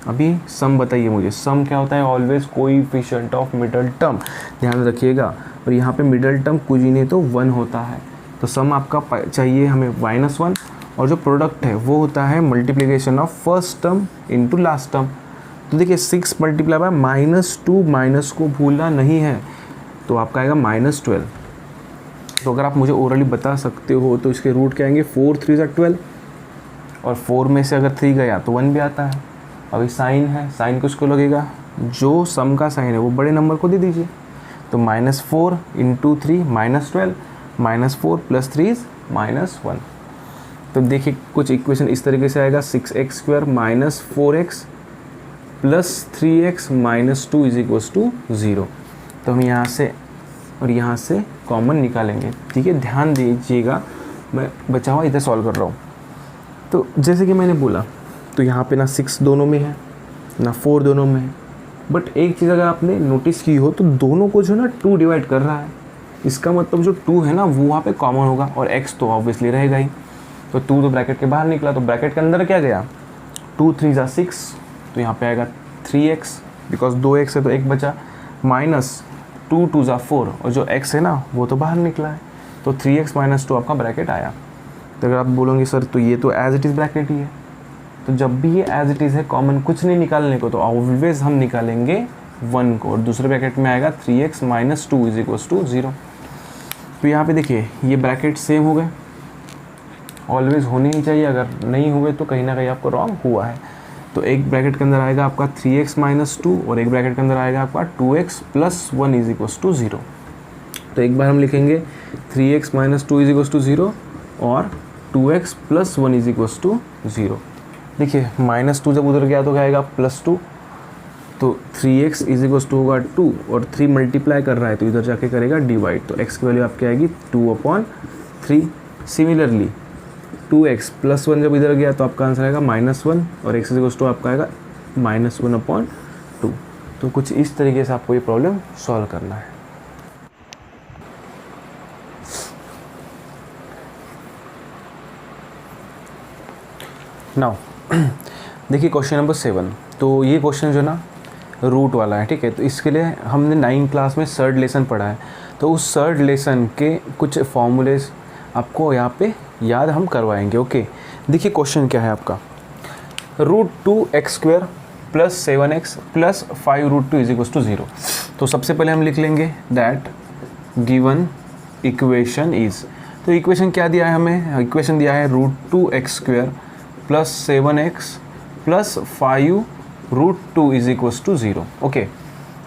अभी सम बताइए मुझे, सम क्या होता है? Always coefficient of middle term, ध्यान रखिएगा। और यहाँ पे मिडल टर्म कुछ ही नहीं तो 1 होता है, तो सम आपका चाहिए हमें -1, और जो प्रोडक्ट है वो होता है multiplication of first term into last term. तो देखिए 6 मल्टीप्लाई बाय -2, माइनस को भूलना नहीं है, तो आपका आएगा -12। तो अगर आप मुझे ओरली बता सकते हो तो इसके रूट क्या आएंगे? 4 3 12, और 4 में से अगर 3 गया तो 1 भी आता है। अभी साइन है, साइन किसको लगेगा? जो सम का साइन है वो बड़े नंबर को दे दीजिए। तो -4 इंटू 3 -12, -4 प्लस 3 इज -1। तो देखिए कुछ इक्वेशन इस तरीके से आएगा 6x square minus 4x plus 3x minus 2 is equals to 0। तो हम यहाँ से और यहाँ से कॉमन निकालेंगे। ठीक है, ध्यान दीजिएगा, मैं बचा हुआ इधर सॉल्व कर रहा हूँ। तो जैसे कि मैंने बोला, तो यहाँ पे ना 6 दोनों में है ना 4 दोनों में है, बट एक चीज़ अगर आपने नोटिस की हो तो दोनों को जो है ना 2 डिवाइड कर रहा है। इसका मतलब जो 2 है ना वो वहाँ पे कॉमन होगा, और x तो ऑब्वियसली रहेगा ही। तो 2 तो ब्रैकेट के बाहर निकला, तो ब्रैकेट के अंदर क्या गया? 2 3 = 6, तो यहाँ पे आएगा 3x, बिकॉज 2x है तो 1 बचा, माइनस 2 2 = 4, और जो x है ना वो तो बाहर निकला है, तो 3x - 2 आपका ब्रैकेट आया। तो अगर आप बोलोगे सर तो ये तो एज इट इज़ ब्रैकेट ही है, तो जब भी ये एज इट इज़ है, कॉमन कुछ नहीं निकालने को, तो ऑलवेज हम निकालेंगे 1 को, और दूसरे ब्रैकेट में आएगा 3x - 2 इज इक्वल्स टू 0। तो यहाँ पे देखिए ये ब्रैकेट सेम हो गए, ऑलवेज होने ही चाहिए, अगर नहीं हुए तो कहीं ना कहीं आपको रॉन्ग हुआ है। तो एक ब्रैकेट के अंदर आएगा आपका 3x - 2, और एक ब्रैकेट के अंदर आएगा आपका 2x + 1 इज इक्वल्स टू 0। तो एक बार हम लिखेंगे 3x - 2 इज इक्वल्स टू 0 और 2x + 1 इज इक्वल्स टू 0। देखिए -2 जब उधर गया तो क्या आएगा +2, तो 3x इज इक्वल्स टू होगा 2, और 3 मल्टीप्लाई कर रहा है तो इधर जाके करेगा डिवाइड, तो x की वैल्यू आपकी आएगी 2/3। सिमिलरली 2x + 1 जब इधर गया तो आपका आंसर आएगा -1, और x इज इक्वल्स टू आपका आएगा -1/2। तो कुछ इस तरीके से आपको ये प्रॉब्लम सॉल्व करना है। नाउ देखिए क्वेश्चन नंबर 7। तो ये क्वेश्चन जो ना रूट वाला है, ठीक है। तो इसके लिए हमने 9th क्लास में 3rd लेसन पढ़ा है, तो उस 3rd लेसन के कुछ फॉर्मूलेज आपको यहाँ पे याद हम करवाएंगे। ओके, देखिए क्वेश्चन क्या है आपका, √2x² + 7x + 5√2 is equals to 0। तो सबसे पहले हम लिख लेंगे दैट गिवन इक्वेशन इज, तो इक्वेशन क्या दिया है हमें? इक्वेशन दिया है √2x² + 7x + 5√2 is equals to 0। Okay,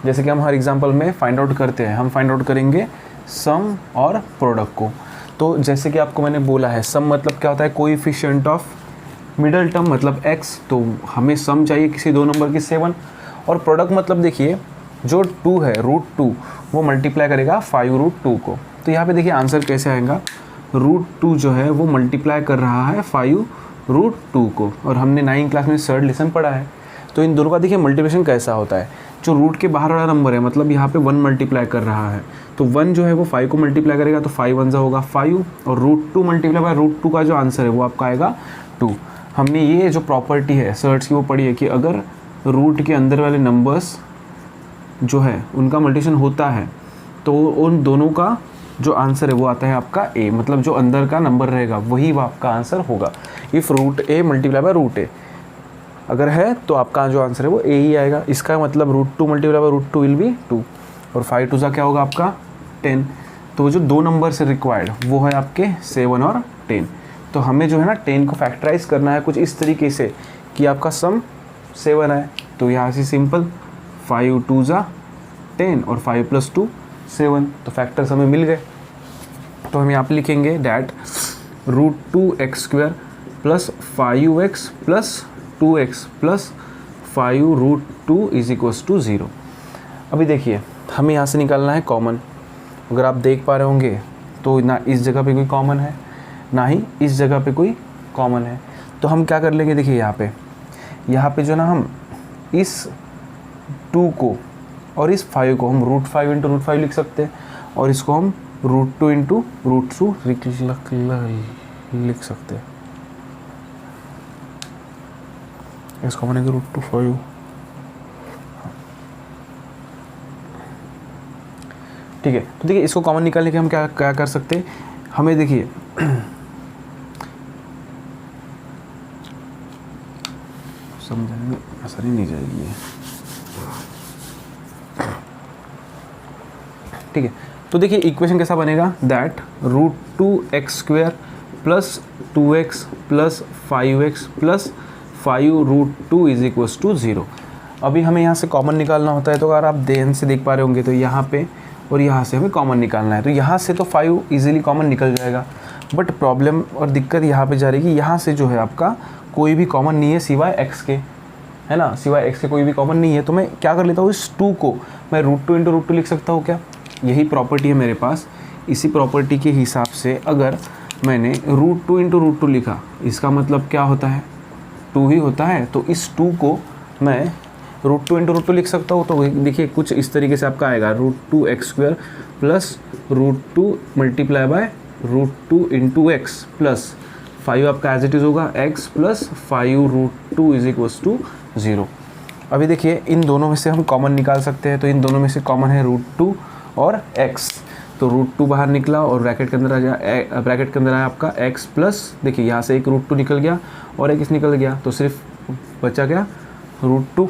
जैसे कि हम हर एग्जांपल में फाइंड आउट करते हैं, हम फाइंड आउट करेंगे सम और प्रोडक्ट को। तो जैसे कि आपको मैंने बोला है, सम मतलब क्या होता है? कोएफिशिएंट ऑफ मिडल टर्म मतलब x, तो हमें सम चाहिए किसी दो नंबर की 7, और प्रोडक्ट मतलब देखिए जो 2 है √2 वो मल्टीप्लाई करेगा 5√2 को। तो यहाँ पे देखिए आंसर कैसे आएगा, √2 जो है वो मल्टीप्लाई कर रहा है 5√2 को, और हमने 9th क्लास में 3rd लेसन पढ़ा है। तो इन दोनों का देखिए मल्टीप्लिकेशन कैसा होता है, जो रूट के बाहर वाला नंबर है मतलब यहाँ पे 1 मल्टीप्लाई कर रहा है, तो 1 जो है वो 5 को मल्टीप्लाई करेगा, तो 5 1 होगा 5, और √2 मल्टीप्लाई बाय √2 का जो आंसर है वो आपका आएगा 2। हमने ये जो प्रॉपर्टी है सर्च की वो पढ़ी है कि अगर रूट के अंदर वाले नंबर्स जो है उनका मल्टीप्लिकेशन होता है तो उन दोनों का जो आंसर है वो आता है आपका ए, मतलब जो अंदर का नंबर रहेगा वही वो आपका आंसर होगा। If root A multiply by root A अगर है तो आपका जो आंसर है वो ए ही आएगा। इसका मतलब root 2 multiply by root 2 will be 2 और 5 2 सा क्या होगा आपका 10। तो जो दो नंबर से रिक्वायर्ड वो है आपके 7 और 10। तो हमें जो है ना 10 को फैक्टराइज करना है कुछ इस तरीके से कि आपका सम 7 आए। तो यहाँ से सिंपल 5 2 ज़ा 10 और 5 + 2 7, तो फैक्टर्स हमें मिल गए। तो हम यहाँ पे लिखेंगे that root 2x² plus 5x plus 2x plus 5 root 2 is equals to 0। अभी देखिए हमें यहाँ से निकालना है कॉमन। अगर आप देख पा रहे होंगे तो ना इस जगह पे कोई कॉमन है ना ही इस जगह पे कोई कॉमन है। तो हम क्या कर लेंगे, देखिए यहाँ पे जो ना हम इस 2 को और इस 5 को हम रूट 5 इंटू रूट 5 लिख सकते हैं और इसको हम रूट 2 इंटू रूट 2 लिख सकते हैं। इसको बनेगा रूट 2 5। ठीक है, तो देखिए इसको कॉमन निकालने के हम क्या क्या कर सकते हैं। हमें देखिए समझने में आसानी नहीं जाएगी ये। ठीक है, तो देखिए इक्वेशन कैसा बनेगा that root 2x² plus 2x plus 5x plus 5 root 2 is equals to 0। अभी हमें यहाँ से कॉमन निकालना होता है, तो अगर आप ध्यान से देख पा रहे होंगे तो यहाँ पे और यहाँ से हमें कॉमन निकालना है। तो यहाँ से तो 5 इजीली कॉमन निकल जाएगा, बट प्रॉब्लम और दिक्कत यहाँ पे जा रही है कि यहाँ से जो है आपका कोई भी कॉमन नहीं है सिवाय x के, है ना, सिवाय x के कोई भी कॉमन नहीं है। तो मैं क्या कर लेता हूँ, इस 2 को मैं रूट 2 इंटू रूट 2 लिख सकता हूँ क्या। यही प्रॉपर्टी है मेरे पास। इसी प्रॉपर्टी के हिसाब से अगर मैंने रूट 2 इंटू रूट 2 लिखा, इसका मतलब क्या होता है 2 ही होता है। तो इस 2 को मैं रूट 2 इंटू रूट 2 लिख सकता हूँ। तो देखिए कुछ इस तरीके से आपका आएगा root 2x² plus root 2 multiply by root 2 into x plus 5 आपका एज इट इज़ होगा x plus 5 root 2 is equals to 0। अभी देखिए इन दोनों में से हम कॉमन निकाल सकते हैं। तो इन दोनों में से कॉमन है रूट 2 और x। तो रूट 2 बाहर निकला और ब्रैकेट के अंदर आया आपका x प्लस, देखिए यहाँ से एक रूट 2 निकल गया और एक इस निकल गया, तो सिर्फ बचा क्या रूट 2।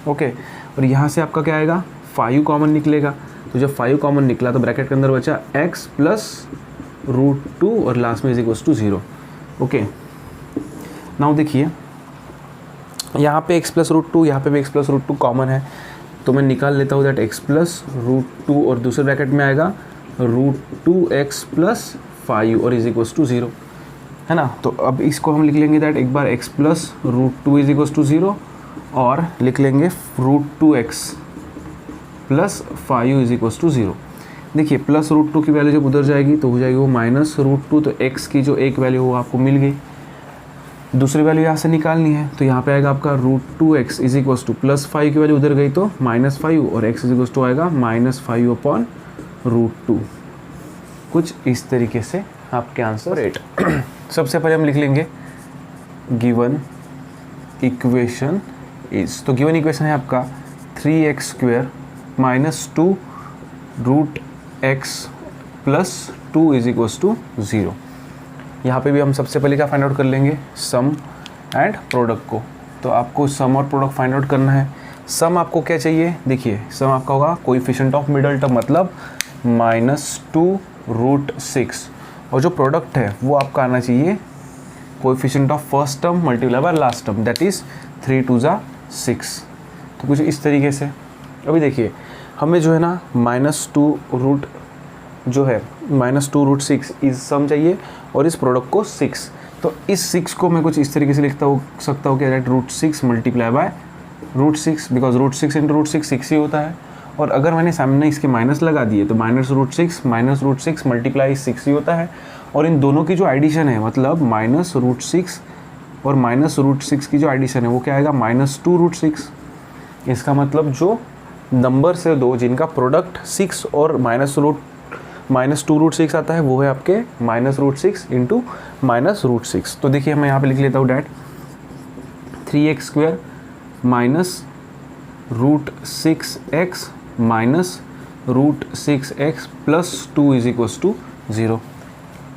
ओके, और यहाँ से आपका क्या आएगा 5 कॉमन निकलेगा। तो जब 5 कॉमन निकला तो ब्रैकेट के अंदर बचा x प्लस रूट 2 और लास्ट में is equals to 0। Okay, now देखिए यहाँ पे x प्लस रूट 2, यहाँ पे भी x प्लस रूट 2 कॉमन है। तो मैं निकाल लेता हूँ दैट x प्लस रूट 2 और दूसरे ब्रैकेट में आएगा रूट 2x प्लस 5 और इज इक्वल्स टू 0, है ना। तो अब इसको हम लिख लेंगे दैट एक बार x plus root 2 is equals to 0 और लिख लेंगे root 2x plus 5 is equals to 0। देखिए प्लस रूट 2 की वैल्यू जब उधर जाएगी तो हो जाएगी वो माइनस रूट 2। तो x की जो एक वैल्यू वो आपको मिल गई, दूसरी वैल्यू यहाँ से निकालनी है। तो यहाँ पे आएगा आपका root 2x is equals to plus 5 की वैल्यू उधर गई तो माइनस 5 और x इज इक्वल्स टू आएगा माइनस 5 अपॉन रूट 2। कुछ इस तरीके से आपके आंसर 8। सबसे पहले हम लिख लेंगे गिवन इक्वेशन इज, तो गिवन इक्वेशन है आपका 3x² minus 2 root x plus 2 is equals to 0। यहाँ पे भी हम सबसे पहले क्या फाइंड आउट कर लेंगे, सम एंड प्रोडक्ट को। तो आपको सम और प्रोडक्ट फाइंड आउट करना है। सम आपको क्या चाहिए, देखिए सम आपका होगा कोएफिशिएंट ऑफ मिडल टर्म मतलब -2 रूट 6, और जो प्रोडक्ट है वो आपका आना चाहिए coefficient of first term multiply by last term that is 3 2 ज़ा 6। तो कुछ इस तरीके से। अभी देखिए हमें जो है ना -2 रूट जो है -2 रूट 6 इस सम चाहिए और इस प्रोडक्ट को 6। तो इस 6 को मैं कुछ इस तरीके से लिखता सकता हूँ कि that root 6 multiply by root 6, because root 6 into root 6 ही होता है। और अगर मैंने सामने इसके माइनस लगा दिए तो माइनस रूट 6 मल्टीप्लाई 6 ही होता है। और इन दोनों की जो एडिशन है मतलब माइनस रूट 6 और माइनस रूट 6 की जो एडिशन है वो क्या आएगा -2 रूट 6। इसका मतलब जो नंबर से दो जिनका प्रोडक्ट 6 और -2 रूट 6 आता है वो है आपके -√6 इंटू -√6। तो देखिए मैं यहाँ पे लिख लेता हूँ that 3x² minus root 6x minus √6x + 2 = 0।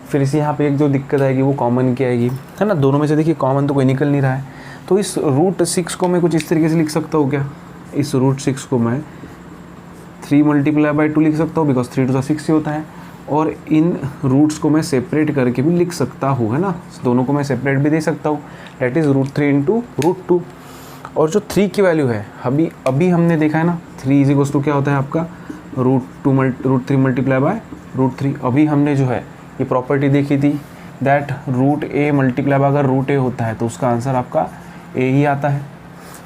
फिर इसी यहाँ पे एक जो दिक्कत आएगी वो कॉमन की आएगी, है ना। दोनों में से देखिए कॉमन तो कोई निकल नहीं रहा है, तो इस √6 को मैं कुछ इस तरीके से लिख सकता हूँ क्या, इस √6 को मैं 3 × 2 लिख सकता हूँ, बिकॉज 3 × 6 ही होता है। और इन रूट्स को मैं सेपरेट करके भी लिख सकता हूँ, है ना, दोनों को मैं सेपरेट भी दे सकता हूँ, डेट इज़ √3 × √2। और जो 3 की वैल्यू है अभी हमने देखा है ना, 3 = क्या होता है आपका √3 × √3। अभी हमने जो है ये प्रॉपर्टी देखी थी दैट √a × अगर √a होता है तो उसका आंसर आपका a ही आता है।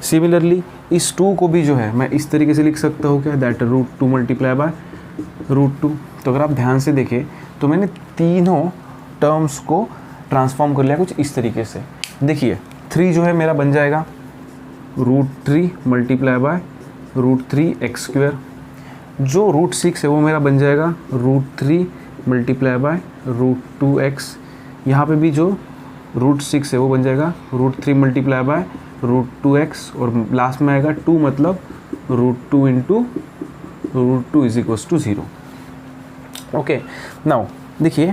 सिमिलरली इस 2 को भी जो है मैं इस तरीके से लिख सकता हूँ क्या, दैट √2 × √2। तो अगर आप ध्यान से देखें तो मैंने तीनों टर्म्स को ट्रांसफॉर्म कर लिया कुछ इस तरीके से। देखिए 3 जो है मेरा बन जाएगा √3 × √3x²। जो √6 है वो मेरा बन जाएगा √3 × √2x। यहाँ पे भी जो √6 है वो बन जाएगा √3 × √2x, और लास्ट में आएगा 2 मतलब √2 × √2 = 0। ओके, नाउ देखिए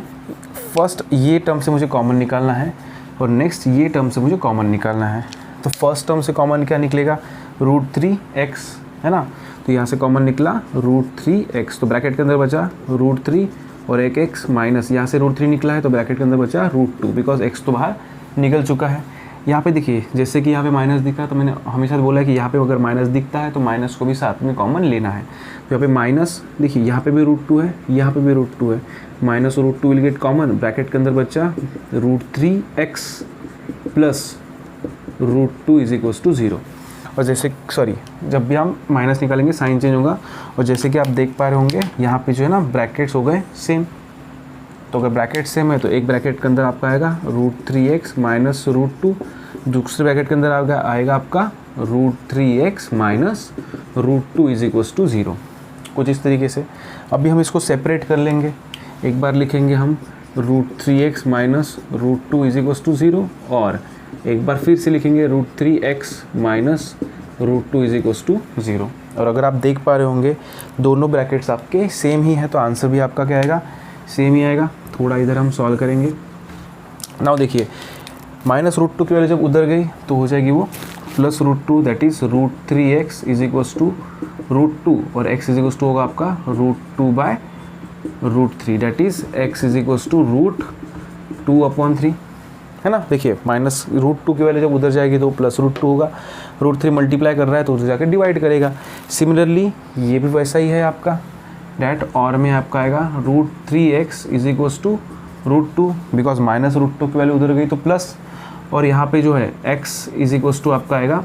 फर्स्ट ये टर्म से मुझे कॉमन निकालना है और नेक्स्ट ये टर्म से मुझे कॉमन निकालना है। तो फर्स्ट टर्म से कॉमन क्या निकलेगा, √3x, है ना। तो यहाँ से कॉमन निकला √3x, तो ब्रैकेट के अंदर बचा √3 और एक x माइनस यहाँ से √3 निकला है तो ब्रैकेट के अंदर बचा √2, बिकॉज x तो बाहर निकल चुका है। यहाँ पे देखिए जैसे कि यहाँ पे माइनस दिख रहा है, तो मैंने हमेशा बोला है कि यहाँ पे अगर माइनस दिखता है तो माइनस को भी साथ में कॉमन लेना है। तो यहाँ पे माइनस देखिए यहाँ पे भी √2 है, यहाँ पे भी √2 है, माइनस और √2 विल गेट कॉमन, ब्रैकेट के अंदर बचा √3x + √2 = 0। और जैसे जब भी हम माइनस निकालेंगे साइन चेंज होगा, और जैसे कि आप देख पा रहे होंगे यहाँ पे जो है ना ब्रैकेट्स हो गए सेम। तो अगर ब्रैकेट सेम है तो एक ब्रैकेट के अंदर आपका आएगा √3x - √2, दूसरे ब्रैकेट के अंदर आएगा आपका √3x - √2 = 0, कुछ इस तरीके से। अभी हम इसको सेपरेट कर लेंगे, एक बार लिखेंगे हम √3x - √2 = 0, और एक बार फिर से लिखेंगे √3x - √2 = 0। और अगर आप देख पा रहे होंगे दोनों ब्रैकेट्स आपके सेम ही है, तो आंसर भी आपका क्या आएगा, सेम ही आएगा। थोड़ा इधर हम सॉल्व करेंगे। नाउ देखिए -√2 की वैल्यू जब उधर गई तो हो जाएगी वो +√2, दैट इज़ √3x = √2, और x = होगा आपका √2/√3, दैट इज़ x = √2/3, है ना। देखिए -√2 की वैल्यू जब उधर जाएगी तो +√2 होगा, √3 मल्टीप्लाई कर रहा है तो उधर जाकर डिवाइड करेगा। सिमिलरली ये भी वैसा ही है आपका, डैट और में आपका आएगा √3x = √2, बिकॉज -√2 की वैल्यू उधर गई तो प्लस, और यहाँ पे जो है x = आपका आएगा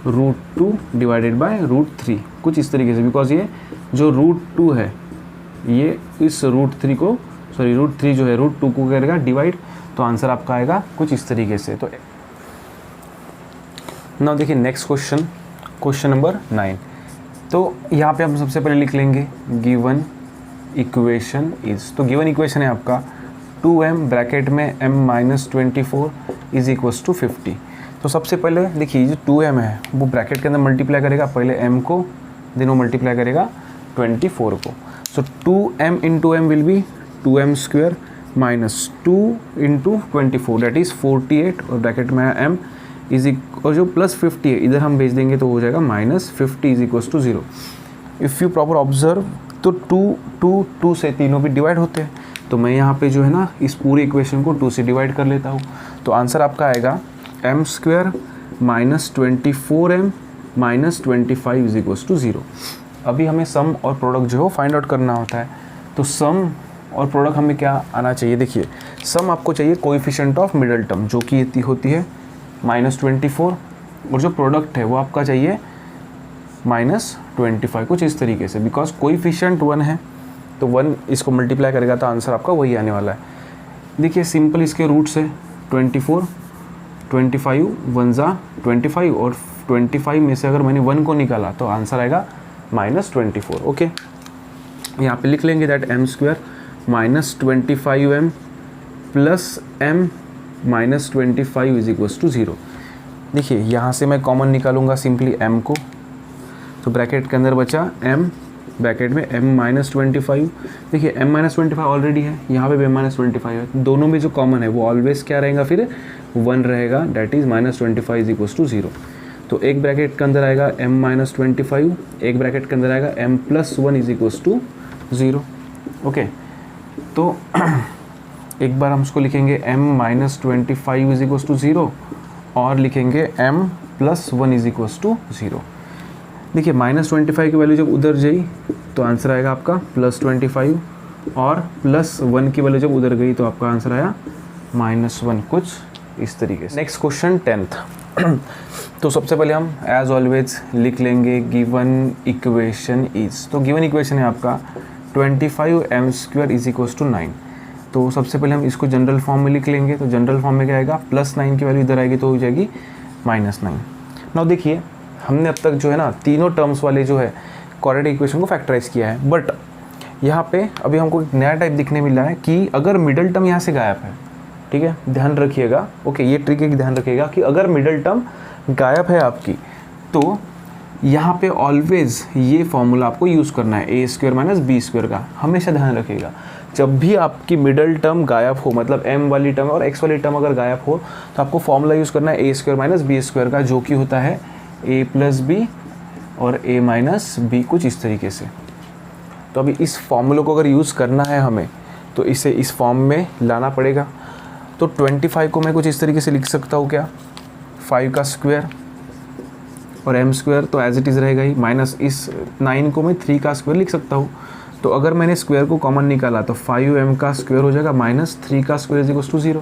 √2/√3, कुछ इस तरीके से, बिकॉज ये जो √2 है ये इस √3 को √3 जो है √2 को करेगा डिवाइड, तो आंसर आपका आएगा कुछ इस तरीके से। तो नाउ देखिए नेक्स्ट क्वेश्चन नंबर 9। तो यहाँ पे हम सबसे पहले लिख लेंगे गिवन इक्वेशन इज़, तो गिवन इक्वेशन है आपका 2m ब्रैकेट में m-24 = 50। तो सबसे पहले देखिए जो 2m है वो ब्रैकेट के अंदर मल्टीप्लाई करेगा पहले m को, देन वो मल्टीप्लाई करेगा 24 को। सो 2m × m will be 2m² - 2 × 24, that is 48, और ब्रैकेट में m और जो +50 है इधर हम भेज देंगे तो हो जाएगा -50 = 0। इफ़ यू प्रॉपर ऑब्जर्व तो 2 से तीनों भी डिवाइड होते हैं, तो मैं यहाँ पे जो है ना इस पूरी इक्वेशन को 2 से डिवाइड कर लेता हूँ, तो आंसर आपका आएगा m² - 24m - 25 = 0। अभी हमें सम और प्रोडक्ट जो है फाइंड आउट करना होता है, तो सम और प्रोडक्ट हमें क्या आना चाहिए, देखिए सम आपको चाहिए कोएफिशिएंट ऑफ मिडल टर्म जो कि होती है -24, और जो प्रोडक्ट है वो आपका चाहिए -25, कुछ इस तरीके से, बिकॉज कोएफिशिएंट 1 है तो 1 इसको मल्टीप्लाई करेगा तो आंसर आपका वही आने वाला है। देखिए सिंपल इसके रूट्स है 24, 25 1 ज़ा 25, और 25 में से अगर मैंने 1 को निकाला तो आंसर आएगा -24। ओके, यहाँ पे लिख लेंगे दैट m² - 25m + m - 25 = 0। देखिए यहाँ से मैं कॉमन निकालूंगा सिंपली m को, तो ब्रैकेट के अंदर बचा m ब्रैकेट में m-25। देखिए m-25 ऑलरेडी है, यहाँ पे भी m-25 है, दोनों में जो कॉमन है वो ऑलवेज क्या रहेगा, फिर 1 रहेगा, that is -25 is equals to 0। तो एक ब्रैकेट के अंदर आएगा m-25, एक ब्रैकेट के अंदर आएगा m+1 is equals to 0। Okay, तो एक बार हम उसको लिखेंगे m-25 इज इक्वल्स टू 0 और लिखेंगे m+1 इज इक्वल्स टू 0। देखिए -25 की वैल्यू जब उधर गई तो आंसर आएगा आपका +25 और +1 की वैल्यू जब उधर गई तो आपका आंसर आया -1, कुछ इस तरीके से। Next question 10th। तो सबसे पहले हम एज ऑलवेज लिख लेंगे गिवन इक्वेशन इज। तो गिवन इक्वेशन है आपका 25m² इज इक्वल्स टू 9। तो सबसे पहले हम इसको जनरल फॉर्म में लिख लेंगे। तो जनरल फॉर्म में क्या आएगा, +9 की वैल्यू इधर आएगी तो हो जाएगी -9। नाउ देखिए हमने अब तक जो है ना तीनों टर्म्स वाले जो है क्वाड्रेटिक इक्वेशन को फैक्टराइज किया है, बट यहाँ पे अभी हमको एक नया टाइप दिखने मिला है कि अगर मिडल टर्म यहाँ से गायब है, ठीक है, ध्यान रखिएगा। ओके, ये ट्रिक है कि ध्यान रखिएगा कि अगर मिडल टर्म गायब है आपकी तो यहाँ पे ऑलवेज ये फॉर्मूला आपको यूज़ करना है, a² - b² का, हमेशा ध्यान रखिएगा। जब भी आपकी मिडल टर्म गायब हो, मतलब m वाली टर्म और x वाली टर्म अगर गायब हो तो आपको फॉर्मूला यूज़ करना है a² - b² का, जो कि होता है a+b और a - b, कुछ इस तरीके से। तो अभी इस फॉर्मूले को अगर यूज़ करना है हमें तो इसे इस फॉर्म में लाना पड़ेगा। तो 25 को मैं कुछ इस तरीके से लिख सकता हूँ क्या, 5 का स्क्वायर और m² तो एज इट इज़ रहेगा ही, माइनस इस 9 को मैं 3 का स्क्वायर लिख सकता हूँ। तो अगर मैंने स्क्वायर को कॉमन निकाला तो 5m का स्क्वायर हो जाएगा -3 का square is equals to 0।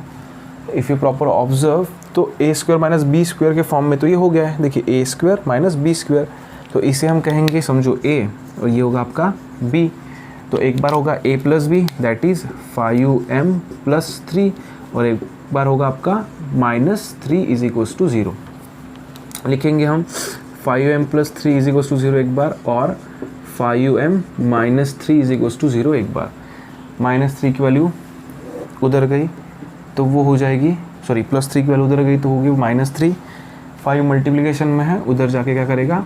If you proper observe तो a² - b² के फॉर्म में तो ये हो गया है। देखिए a² - b², तो इसे हम कहेंगे समझो a और ये होगा आपका b। तो एक बार होगा a+b दैट इज़ 5m+3 और एक बार होगा आपका -3 इज इक्वल्स टू 0। लिखेंगे हम 5m+3 इज इक्वल्स टू 0 एक बार और 5m - 3 इज इक्वल्स टू 0 एक बार। -3 की वैल्यू उधर गई तो वो हो जाएगी, सॉरी +3 की वैल्यू उधर गई तो होगी -3। 5 मल्टीप्लिकेशन में है, उधर जाके क्या करेगा,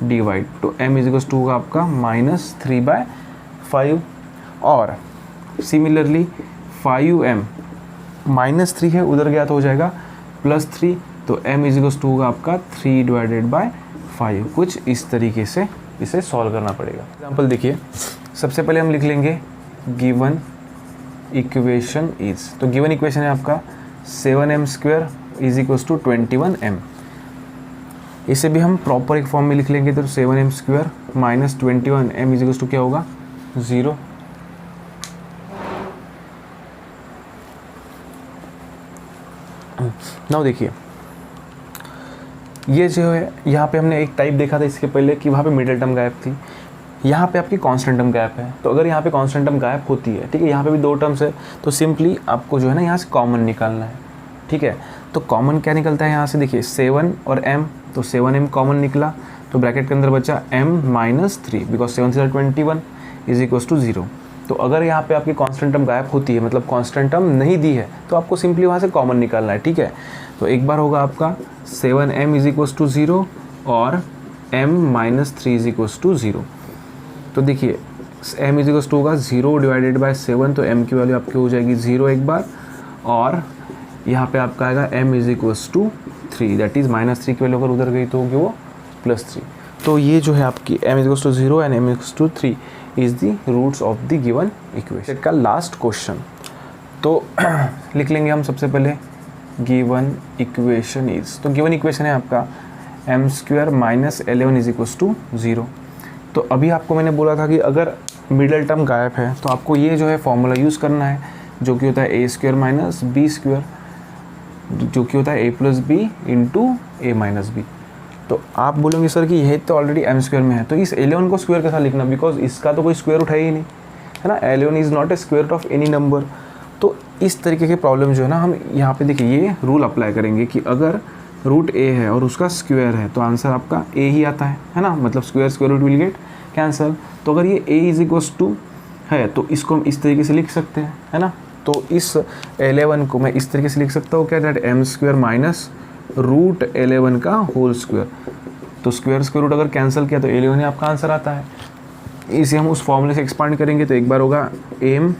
डिवाइड। तो m इज इक्वल्स टू होगा आपका -3/5 और सिमिलरली 5m -3 है, उधर गया तो हो जाएगा +3, तो m इज इक्वल्स टू होगा आपका 3/5। कुछ इस तरीके से इसे सॉल्व करना पड़ेगा। एग्जाम्पल देखिए, सबसे पहले हम लिख लेंगे गिवन इक्वेशन इज। तो गिवन इक्वेशन है आपका 7m² is equals to 21m। इसे भी हम प्रॉपर एक फॉर्म में लिख लेंगे। तो 7m² - 21m is equals to क्या होगा, 0। नाउ देखिए ये जो है यहाँ पे हमने एक टाइप देखा था इसके पहले कि वहाँ पे मिडिल टर्म गायब थी, यहाँ पे आपकी कांस्टेंट टर्म गायब है। तो अगर यहाँ पे कांस्टेंट टर्म गायब होती है, ठीक है, यहाँ पे भी 2 टर्म्स है, तो सिंपली आपको जो है ना यहाँ से कॉमन निकालना है, ठीक है। तो कॉमन क्या निकलता है यहाँ से, देखिए 7 और m, तो 7m कॉमन निकला तो ब्रैकेट के अंदर बचा m - 3 बिकॉज 7 से 21 इज इक्वल्स टू 0। तो अगर यहाँ पे आपकी कांस्टेंट टर्म गायब होती है, मतलब कांस्टेंट टर्म नहीं दी है, तो आपको सिंपली वहाँ से कॉमन निकालना है, ठीक है। तो एक बार होगा आपका 7m इज इक्वल्स टू 0 और m - 3 इज इक्वल्स टू 0। तो देखिए m इज इक्वल्स टू होगा 0/7, तो m की वैल्यू आपकी हो जाएगी 0 एक बार, और यहाँ पे आपका आएगा m is equals to 3 that is -3 की वैल्यू अगर उधर गई तो होगी वो +3। तो ये जो है आपकी m is equals to 0 and m equals to 3 is the roots of the given equation का लास्ट क्वेश्चन। तो लिख लेंगे हम सबसे पहले गिवन इक्वेशन इज। तो गिवन इक्वेशन है आपका m² - 11 इज इक्वल्स टू 0। तो अभी आपको मैंने बोला था कि अगर मिडल टर्म गायब है तो आपको ये जो है फॉर्मूला यूज़ करना है, जो कि होता है a² - b², जो कि होता है a+b इंटू a - b। तो आप बोलेंगे सर कि यह तो ऑलरेडी m² में है, तो इस 11 को स्क्वायर कैसा लिखना, बिकॉज इसका तो कोई स्क्वायर रूट है ही नहीं, है ना। 11 is not a square root of any number. तो इस तरीके के प्रॉब्लम जो है ना, हम यहाँ पे देखिए ये रूल अप्लाई करेंगे कि अगर रूट a है और उसका स्क्वायर है तो आंसर आपका a ही आता है ना, मतलब square root will get cancel. तो अगर ये a इज इक्वल्स टू है तो इसको हम इस तरीके से लिख सकते हैं, है ना। तो इस 11 को मैं इस तरीके से लिख सकता हूँ क्या, दैट m² माइनस रूट 11 का होल स्क्वायर। तो स्क्वायर रूट अगर कैंसिल किया तो 11 ही आपका आंसर आता है। इसे हम उस फॉर्मूले से एक्सपांड करेंगे तो एक बार होगा m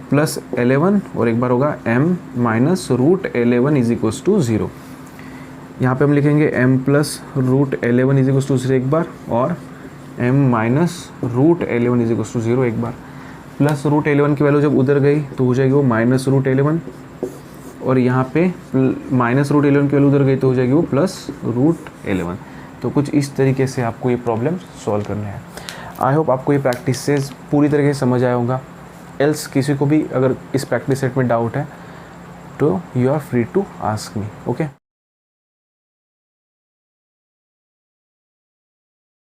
प्लस 11 और एक बार होगा m minus root 11 is equals to 0। यहाँ पे हम लिखेंगे m plus root 11 is equals to 0 एक बार और m minus root 11 is equals to 0 एक बार। प्लस रूट 11 की वैल्यू जब उधर गई तो हो जाएगी वो माइनस रूट 11 और यहाँ पे माइनस रूट 11 की वैल्यू उधर गई तो हो जाएगी वो प्लस रूट 11। तो कुछ इस तरीके से आपको ये प्रॉब्लम सॉल्व करना है। आई होप आपको ये प्रैक्टिस से पूरी तरीके से समझ आया होगा। एल्स किसी को भी अगर इस प्रैक्टिस सेट में डाउट है तो you are free to ask me. Okay.